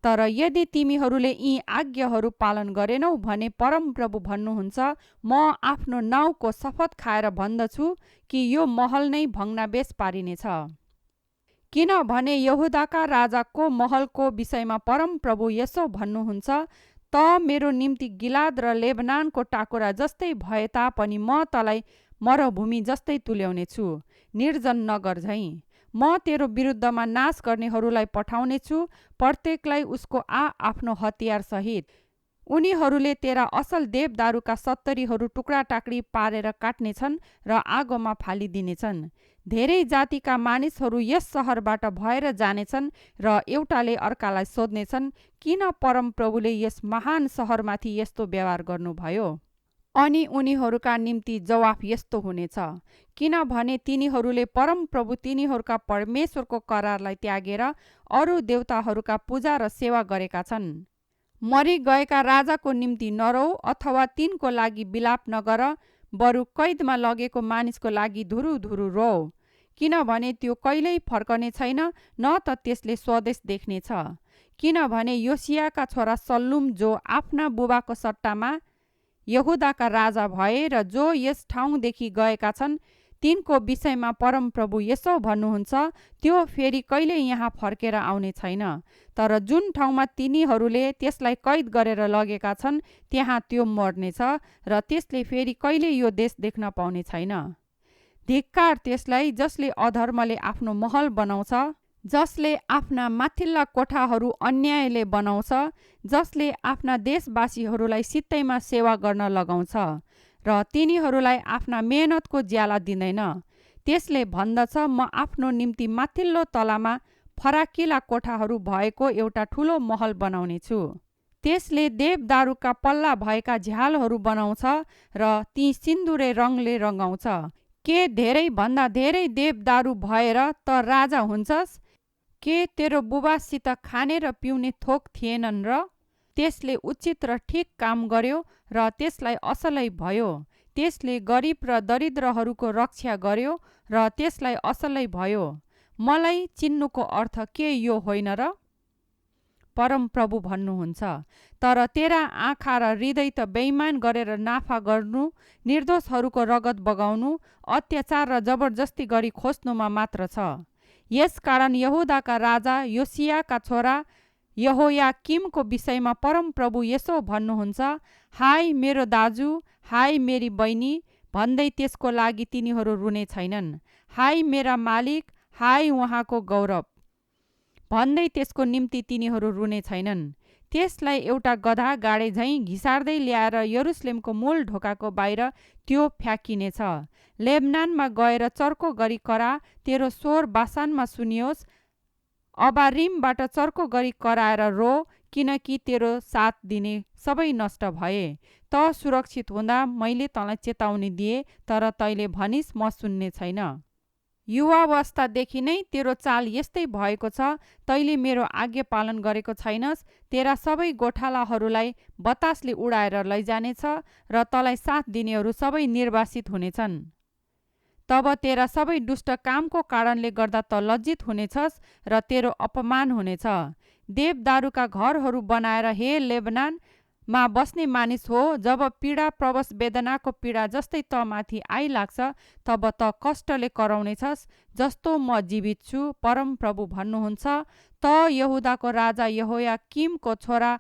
तर यदि तिमीहरूले यी आज्ञाहरू पालन गरेनौ भने परमप्रभु भन्नुहुन्छ, म आफ्नो नाउँको शपथ खाएर भन्दछु कि यो महल नै भग्नावेश पारिनेछ। किनभने यहुदाका राजाको महलको विषयमा परमप्रभु यसो भन्नुहुन्छ, त मेरो निम्ति गिलाद र लेबनानको टाकुरा जस्तै भए तापनि म तँलाई मरुभूमि जस्तै तुल्याउनेछु, निर्जन नगर झैँ। म तेरो विरुद्धमा नाश गर्नेहरूलाई पठाउनेछु, प्रत्येकलाई उसको आफ्नो हतियार सहित। उनीहरूले तेरा असल देवदारूका सत्तरीहरू टुक्रा टाक्री पारेर काट्नेछन् र आगोमा फालिदिनेछन्। धेरै जातिका मानिसहरू यस सहरबाट भएर जानेछन् र एउटाले अर्कालाई सोध्नेछन्, किन परमप्रभुले यस महान सहरमाथि यस्तो व्यवहार गर्नुभयो? अनि उनीहरूका निम्ति जवाफ यस्तो हुनेछ, किनभने तिनीहरूले परमप्रभु तिनीहरूका परमेश्वरको करारलाई त्यागेर अरू देवताहरूका पूजा र सेवा गरेका छन्। मरिगएका राजाको निम्ति नरौ अथवा तिनको लागि विलाप नगर, बरु कैदमा लगेको मानिसको लागि धुरुधुरु रो, किनभने त्यो कहिल्यै फर्कने छैन, न त त्यसले स्वदेश देख्नेछ। किनभने योसियाका छोरा सल्लुम, जो आफ्ना बुबाको सट्टामा यहुदाका राजा भए र जो यस ठाउँदेखि गएका छन्, तिनको विषयमा परमप्रभु यसो भन्नुहुन्छ, त्यो फेरि कहिले यहाँ फर्केर आउने छैन। तर जुन ठाउँमा तिनीहरूले त्यसलाई कैद गरेर लगेका छन् त्यहाँ त्यो मर्नेछ र त्यसले फेरि कहिले यो देश देख्न पाउने छैन। धिक्कार त्यसलाई जसले अधर्मले आफ्नो महल बनाउँछ, जसले आफ्ना माथिल्ला कोठाहरू अन्यायले बनाउँछ, जसले आफ्ना देशवासीहरूलाई सित्तैमा सेवा गर्न लगाउँछ र तिनीहरूलाई आफ्ना मेहनतको ज्याला दिँदैन। त्यसले भन्दछ, म आफ्नो निम्ति माथिल्लो तलामा फराकिला कोठाहरू भएको एउटा ठुलो महल बनाउने छु। त्यसले देवदारूका पल्ला भएका झ्यालहरू बनाउँछ र ती सिन्दुरे रङले रङ्गाउँछ। के धेरै भन्दा धेरै देवदारू भएर त राजा हुन्छस्? के तेरो बुबासित खाने र पिउने थोक थिएनन् र? त्यसले उचित र ठिक काम गर्यो र त्यसलाई असलै भयो। त्यसले गरिब र दरिद्रहरूको रक्षा गर्यो र त्यसलाई असलै भयो। मलाई चिन्नुको अर्थ के यो होइन र? परमप्रभु भन्नुहुन्छ, तर तेरा आँखा र हृदय त बेइमान गरेर नाफा गर्नु, निर्दोषहरूको रगत बगाउनु, अत्याचार र जबरजस्ती गरी खोज्नुमा मात्र छ। यसकारण यहुदाका राजा योसियाका छोरा यहोयाकिमको विषयमा परमप्रभु यसो भन्नुहुन्छ, हाय मेरो दाजु, हाय मेरी बहिनी भन्दै त्यसको लागि तिनीहरू रुने छैनन्। हाय मेरा मालिक, हाय उहाँको गौरव भन्दै त्यसको निम्ति तिनीहरू रुने छैनन्। त्यसलाई एउटा गधा गाडे झैँ घिसार्दै ल्याएर यरुसलेमको मूल ढोकाको बाहिर त्यो फ्याँकिनेछ। लेबनानमा गएर चर्को गरी करा, तेरो स्वर बासानमा सुनियोस्। अबारिमबाट चर्को गरी कराएर रो, किनकि तेरो साथ दिने सबै नष्ट भए। त सुरक्षित हुँदा मैले तँलाई चेतावनी दिए, तर तैँले भनिस् म सुन्ने छैन। युवावस्थादेखि नै तेरो चाल यस्तै भएको छ। तैँले मेरो आज्ञा पालन गरेको छैनस्। तेरा सबै गोठालाहरूलाई बतासले उडाएर लैजानेछ र तँलाई साथ दिनेहरू सबै निर्वासित हुनेछन्। तब तेरा सबै दुष्ट कामको कारणले गर्दा त लज्जित हुनेछस् र तेरो अपमान हुनेछ। देवदारूका घरहरू बनाएर हे लेबनान मा बस्ने मानिस हो, जब पीडा प्रवश वेदनाको पीडा जस्तै त माथि आइलाग्छ, तब त कष्टले कराउनेछस् जस्तो म जीवित छु। परमप्रभु भन्नुहुन्छ, त यहुदाको राजा यहोयाकिमको छोरा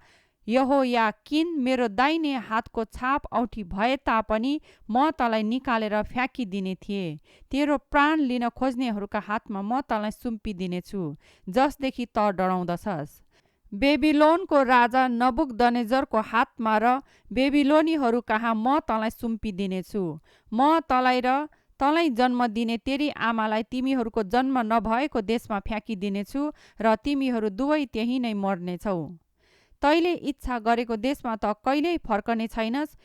यहोयाकिन मेरो दाहिने हातको छाप औँठी भए तापनि म तँलाई निकालेर फ्याँकिदिने थिएँ। तेरो प्राण लिन खोज्नेहरूका हातमा म तँलाई सुम्पिदिनेछु, जसदेखि त डराउँदछस्। बेबिलोनको राजा नबुकदनेजरको हातमा र बेबिलोनीहरू कहाँ म तँलाई सुम्पिदिनेछु। म तँलाई र तँलाई जन्म दिने तेरी आमालाई तिमीहरूको जन्म नभएको देशमा फ्याँकिदिनेछु र तिमीहरू दुवै त्यहीँ नै मर्नेछौ। तैँले इच्छा गरेको देशमा त कहिल्यै फर्कने छैनस्।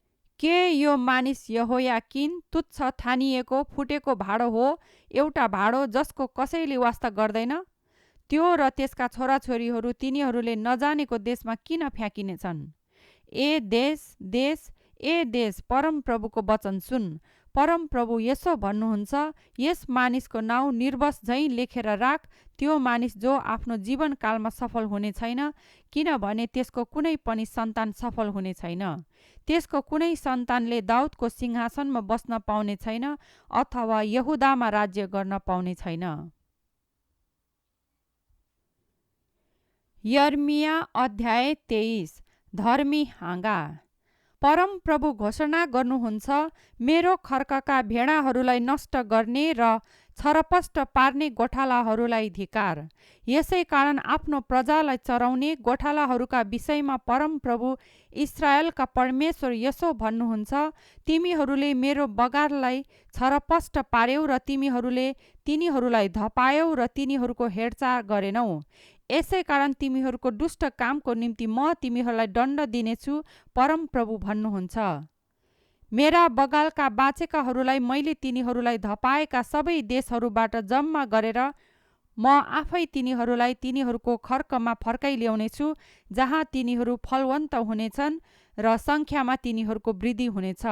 के यो मानिस यहोयाकिन तुच्छ ठानिएको फुटेको भाँडो हो, एउटा भाँडो जसको कसैले वास्ता गर्दैन? त्यो र त्यसका छोराछोरीहरू तिनीहरूले नजानेको देशमा किन फ्याँकिनेछन्? ए देश, देश, ए देश, परमप्रभुको वचन सुन। परमप्रभु यसो भन्नुहुन्छ, यस मानिसको नाउँ निर्वश झैँ लेखेर राख। त्यो मानिस जो आफ्नो जीवनकालमा सफल हुने छैन, किनभने त्यसको कुनै पनि सन्तान सफल हुने छैन। त्यसको कुनै सन्तानले दाउदको सिंहासनमा बस्न पाउने छैन अथवा यहुदामा राज्य गर्न पाउने छैन। यर्मिया अध्याय 23। धर्मी हाँगा। परमप्रभु घोषणा गर्नुहुन्छ, मेरो खर्कका भेडाहरूलाई नष्ट गर्ने र छरपष्ट पार्ने गोठालाहरूलाई धिक्कार। यसै कारण आफ्नो प्रजालाई चराउने गोठालाहरूका विषयमा परमप्रभु इस्राएलका परमेश्वर यसो भन्नुहुन्छ, तिमीहरूले मेरो बगारलाई छरपष्ट पार्यौ र तिमीहरूले तिनीहरूलाई धपायौ र तिनीहरूको हेरचाह गरेनौ। यसै कारण तिमीहरूको दुष्ट कामको निम्ति म तिमीहरूलाई दण्ड दिनेछु, परमप्रभु भन्नुहुन्छ। मेरा बगालका बाँचेकाहरूलाई मैले तिनीहरूलाई धपाएका सबै देशहरूबाट जम्मा गरेर म आफै तिनीहरूलाई तिनीहरूको खर्कमा फर्काइल्याउनेछु, जहाँ तिनीहरू फलवन्त हुनेछन् र सङ्ख्यामा तिनीहरूको वृद्धि हुनेछ।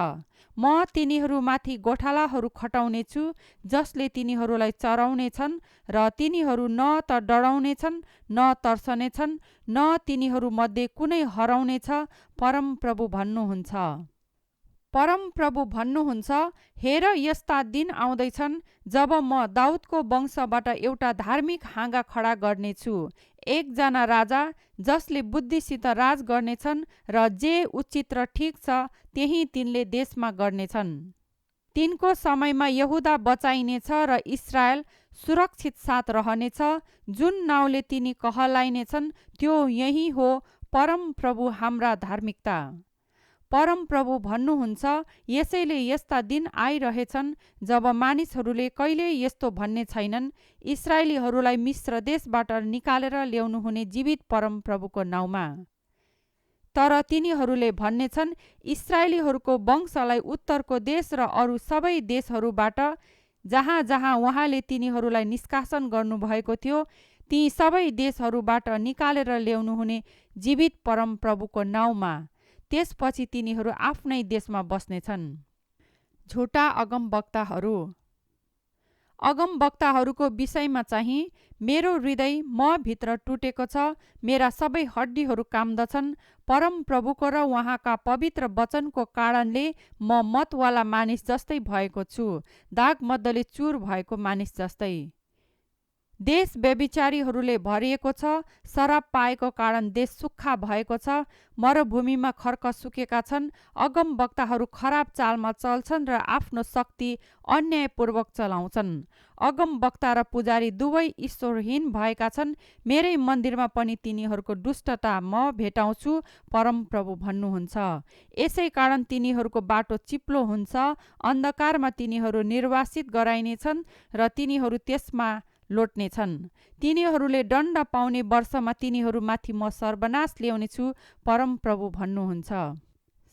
म तिनीहरूमाथि गोठालाहरू खटाउनेछु, जसले तिनीहरूलाई चराउनेछन् र तिनीहरू न त डराउनेछन् न तर्सनेछन्, न तिनीहरूमध्ये कुनै हराउनेछ, परमप्रभु भन्नुहुन्छ। परमप्रभु भन्नुहुन्छ, हेर यस्ता दिन आउँदैछन् जब म दाउदको वंशबाट एउटा धार्मिक हाँगा खडा गर्नेछु, एकजना राजा जसले बुद्धिसित राज गर्नेछन् र जे उचित र ठिक छ त्यही तिनले देशमा गर्नेछन्। तिनको समयमा यहुदा बचाइनेछ र इस्रायल सुरक्षित साथ रहनेछ। जुन नाउँले तिनी कहलाइनेछन् त्यो यही हो, परमप्रभु हाम्रा धार्मिकता। परमप्रभु भन्नुहुन्छ, यसैले यस्ता दिन आइरहेछन् जब मानिसहरूले कहिले यस्तो भन्ने छैनन्, इस्राएलीहरूलाई मिस्र देशबाट निकालेर ल्याउनुहुने जीवित परमप्रभुको नाउँमा। तर तिनीहरूले भन्नेछन्, इस्राएलीहरूको वंशलाई उत्तरको देश र अरू सबै देशहरूबाट जहाँ जहाँ उहाँले तिनीहरूलाई निष्कासन गर्नुभएको थियो ती सबै देशहरूबाट निकालेर ल्याउनुहुने जीवित परमप्रभुको नाउँमा। त्यसपछि तिनीहरू आफ्नै देशमा बस्नेछन्। झुटा अगमवक्ताहरू। अगमवक्ताहरूको विषयमा चाहिँ, मेरो हृदय म भित्र टुटेको छ, मेरा सबै हड्डीहरू काम्दछन्। परमप्रभुको र उहाँका पवित्र वचनको कारणले म मतवाला मानिस जस्तै भएको छु, दाग मध्यले चुर भएको मानिस जस्तै। देश व्यभिचारीहरूले भरिएको छ, शराब पाएको कारण देश सुक्खा भएको छ, मरुभूमिमा खर्क सुकेका छन्। अगमवक्ताहरू खराब चालमा चल्छन् र आफ्नो शक्ति अन्यायपूर्वक चलाउँछन्। अगमवक्ता र पुजारी दुवै ईश्वरहीन भएका छन्, मेरै मन्दिरमा पनि तिनीहरूको दुष्टता म भेटाउँछु, परमप्रभु भन्नुहुन्छ। यसै कारण तिनीहरूको बाटो चिप्लो हुन्छ, अन्धकारमा तिनीहरू निर्वासित गराइनेछन् र तिनीहरू त्यसमा लोट्नेछन्। तिनीहरूले दण्ड पाउने वर्षमा तिनीहरूमाथि म सर्वनाश ल्याउनेछु, परमप्रभु भन्नुहुन्छ।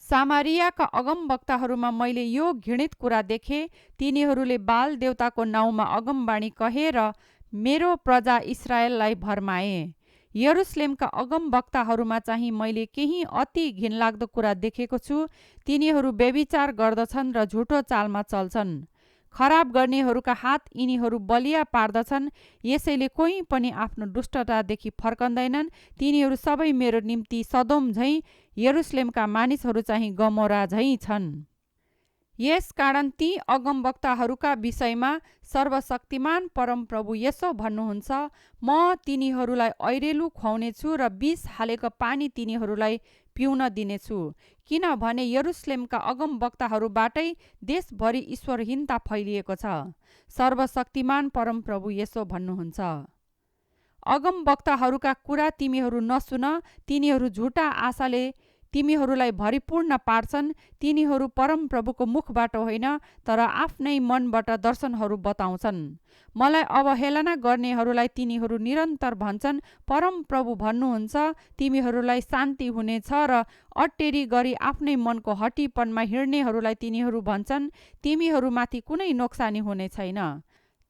सामरियाका अगमवक्ताहरूमा मैले यो घृणित कुरा देखेँ, तिनीहरूले बाल देवताको नाउँमा अगमवाणी कहे र मेरो प्रजा इस्राएललाई भरमाए। यरुसलेमका अगमवक्ताहरूमा चाहिँ मैले केही अति घिनलाग्दो कुरा देखेको छु। तिनीहरू व्यभिचार गर्दछन् र झुटो चालमा चल्छन्। खराब गर्नेहरूका हात यिनीहरू बलिया पार्दछन्, यसैले कोही पनि आफ्नो दुष्टतादेखि फर्कँदैनन्। तिनीहरू सबै मेरो निम्ति सदोम झैँ, यरुसलेमका मानिसहरू चाहिँ गमोरा झैँ छन्। यसकारण ती अगमवक्ताहरूका विषयमा सर्वशक्तिमान परमप्रभु यसो भन्नुहुन्छ, म तिनीहरूलाई ऐरेलु खुवाउनेछु र विष हालेको पानी तिनीहरूलाई पिउन दिनेछु, किनभने यरुसलेमका अगमवक्ताहरूबाटै देशभरि ईश्वरहीनता फैलिएको छ। सर्वशक्तिमान परमप्रभु यसो भन्नुहुन्छ। अगमवक्ताहरूका कुरा तिमीहरू नसुन, तिनीहरू झुटा आशाले तिमीहरूलाई भरिपूर्ण पार्छन्। तिनीहरू परमप्रभुको मुखबाट होइन तर आफ्नै मनबाट दर्शनहरू बताउँछन्। मलाई अवहेलना गर्नेहरूलाई तिनीहरू निरन्तर भन्छन्, परमप्रभु भन्नुहुन्छ, तिमीहरूलाई शान्ति हुनेछ, र अट्टेरी गरी आफ्नै मनको हट्टीपनमा हिँड्नेहरूलाई तिनीहरू भन्छन्, तिमीहरूमाथि कुनै नोक्सानी हुने छैन।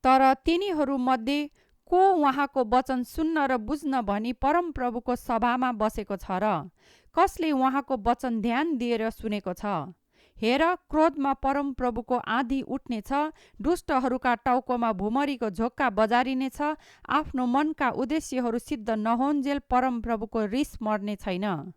तर तिनीहरूमध्ये को उहाँको वचन सुन्न र बुझ्न भनी परमप्रभुको सभामा बसेको छ र? कसले उहाँको वचन ध्यान दिएर सुनेको छ? हेर, क्रोधमा परमप्रभुको आँधी उठ्नेछ, दुष्टहरूका टाउकोमा भुमरीको झोक्का बजारिनेछ। आफ्नो मनका उद्देश्यहरू सिद्ध नहोन्जेल परमप्रभुको रिस मर्ने छैन।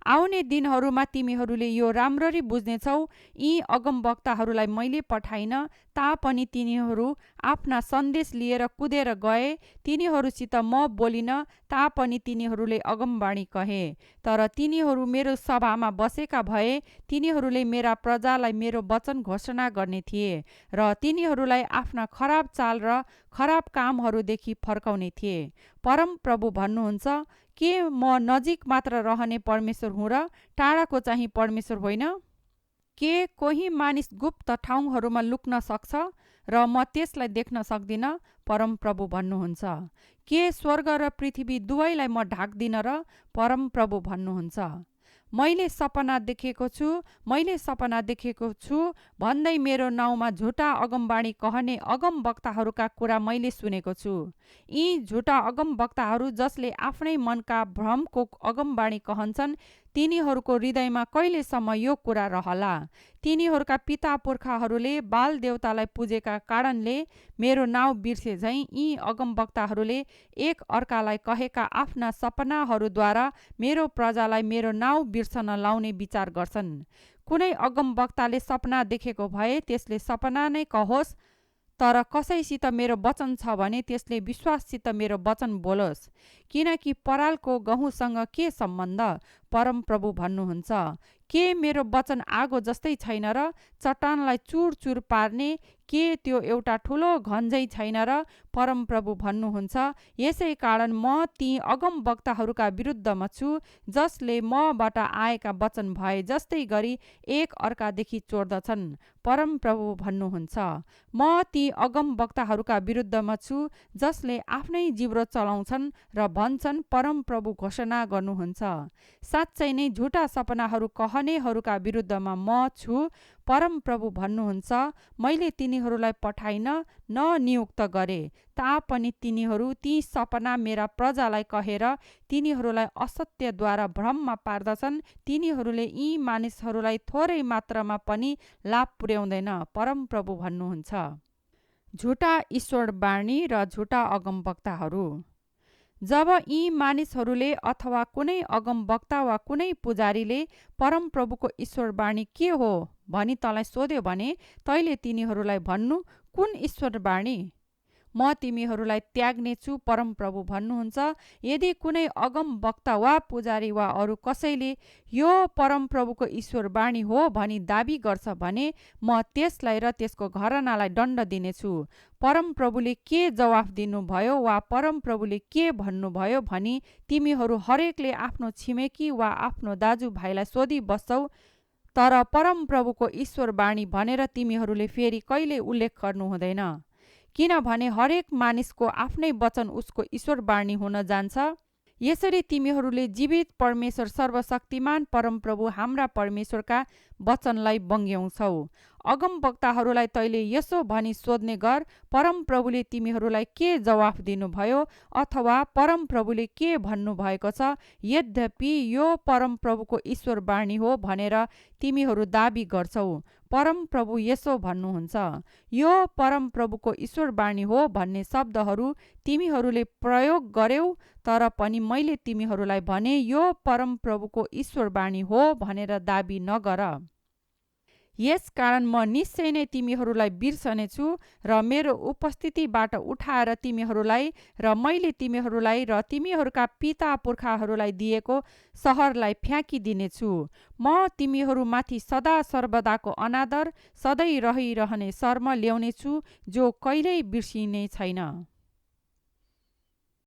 आउने दिनहरूमा तिमीहरूले यो राम्ररी बुझ्नेछौ, यी अगमवक्ताहरूलाई मैले पठाइन, तापनि तिनीहरू आफ्ना सन्देश लिएर कुदेर गए। तिनीहरूसित म बोलिन, तापनि तिनीहरूले अगमवाणी कहे। तर तिनीहरू मेरो सभामा बसेका भए तिनीहरूले मेरा प्रजालाई मेरो वचन घोषणा गर्ने थिए र तिनीहरूलाई आफ्ना खराब चाल र खराब कामहरूदेखि फर्काउने थिए। परमप्रभु भन्नुहुन्छ, के म नजिक मात्र रहने परमेश्वर हुँ र टाढाको चाहिँ परमेश्वर होइन? के कोही मानिस गुप्त ठाउँहरूमा लुक्न सक्छ र म त्यसलाई देख्न सक्दिनँ? परमप्रभु भन्नुहुन्छ। के स्वर्ग र पृथ्वी दुवैलाई म ढाक्दिनँ र? परमप्रभु भन्नुहुन्छ। मैले सपना देखेको छु भन्दै मेरो नाउँमा झुटा अगमवाणी कहने अगमवक्ताहरूका कुरा मैले सुनेको छु। यी झुटा अगमवक्ताहरू जसले आफ्नै मनका भ्रमको अगमवाणी कहन्छन्, तिनीहरूको हृदयमा कहिलेसम्म यो कुरा रहला? तिनीहरूका पिता पुर्खाहरूले बाल देवतालाई पुजेका कारणले मेरो नाउँ बिर्से झैँ यी अगमवक्ताहरूले एक अर्कालाई कहेका आफ्ना सपनाहरूद्वारा मेरो प्रजालाई मेरो नाउँ बिर्सन लाउने विचार गर्छन्। कुनै अगमवक्ताले सपना देखेको भए त्यसले सपना नै कहोस्, तर कसैसित मेरो वचन छ भने त्यसले विश्वाससित मेरो वचन बोलोस्। किनकि परालको गहुँसँग के सम्बन्ध? परमप्रभु भन्नुहुन्छ। के मेरो वचन आगो जस्तै छैन र चट्टानलाई चुरचुर पार्ने? के त्यो एउटा ठुलो घन्झै छैन र? परमप्रभु भन्नुहुन्छ। यसै कारण म ती अगमवक्ताहरूका विरुद्धमा छु जसले मबाट आएका वचन भए जस्तै गरी एक अर्कादेखि चोर्दछन्। परमप्रभु भन्नुहुन्छ। म ती अगमवक्ताहरूका विरुद्धमा छु जसले आफ्नै जिब्रो चलाउँछन् र भन्छन् परमप्रभु घोषणा गर्नुहुन्छ। साँच्चै नै झुटा सपनाहरू कहनेहरूका विरुद्धमा म छु। परमप्रभु भन्नुहुन्छ। मैले तिनीहरूलाई पठाइन न नियुक्त गरे, तापनि तिनीहरू ती सपना मेरा प्रजालाई कहेर तिनीहरूलाई असत्यद्वारा भ्रममा पार्दछन्। तिनीहरूले यी मानिसहरूलाई थोरै मात्रामा पनि लाभ पुर्याउँदैन। परमप्रभु भन्नुहुन्छ। झुटा ईश्वरवाणी र झुटा अगमवक्ताहरू। जब यी मानिसहरूले अथवा कुनै अगमवक्ता वा कुनै पुजारीले परमप्रभुको ईश्वरवाणी के हो भनी तँलाई सोध्यो भने तैले तिनीहरूलाई भन्नु, कुन ईश्वरवाणी? म तिमीहरूलाई त्याग्नेछु। परमप्रभु भन्नुहुन्छ। यदि कुनै अगमवक्ता वा पुजारी वा अरू कसैले यो परमप्रभुको ईश्वरवाणी हो भनी दाबी गर्छ भने म त्यसलाई र त्यसको घरानालाई दण्ड दिनेछु। परमप्रभुले के जवाफ दिनुभयो वा परमप्रभुले के भन्नुभयो भनी तिमीहरू हरेकले आफ्नो छिमेकी वा आफ्नो दाजुभाइलाई सोधी बस्छौ, तर परमप्रभुको ईश्वरवाणी भनेर तिमीहरूले फेरि कहिले उल्लेख गर्नु हुँदैन। किनभने हरेक मानिसको आफ्नै वचन उसको ईश्वरवाणी हुन जान्छ। यसरी तिमीहरूले जीवित परमेश्वर सर्वशक्तिमान परमप्रभु हाम्रा परमेश्वरका वचनलाई बङ्ग्याउँछौ। अगमवक्ताहरूलाई तैले यसो भनी सोध्ने गर, परमप्रभुले तिमीहरूलाई के जवाफ दिनुभयो अथवा परमप्रभुले के भन्नुभएको छ? यद्यपि यो परमप्रभुको ईश्वरवाणी हो भनेर तिमीहरू दाबी गर्छौ। परमप्रभु यसो भन्नुहुन्छ। यो परमप्रभुको ईश्वरवाणी हो भन्ने शब्दहरू तिमीहरूले प्रयोग गर्यौ, तर पनि मैले तिमीहरूलाई भने यो परमप्रभुको ईश्वरवाणी हो भनेर दाबी नगर। यसकारण म निश्चय नै तिमीहरूलाई बिर्सनेछु र मेरो उपस्थितिबाट उठाएर तिमीहरूलाई र मैले तिमीहरूलाई र तिमीहरूका पिता पुर्खाहरूलाई दिएको सहरलाई फ्याँकिदिनेछु। म तिमीहरूमाथि सदा सर्वदाको अनादर, सधैँ रहिरहने शर्म ल्याउनेछु जो कहिल्यै बिर्सिने छैन।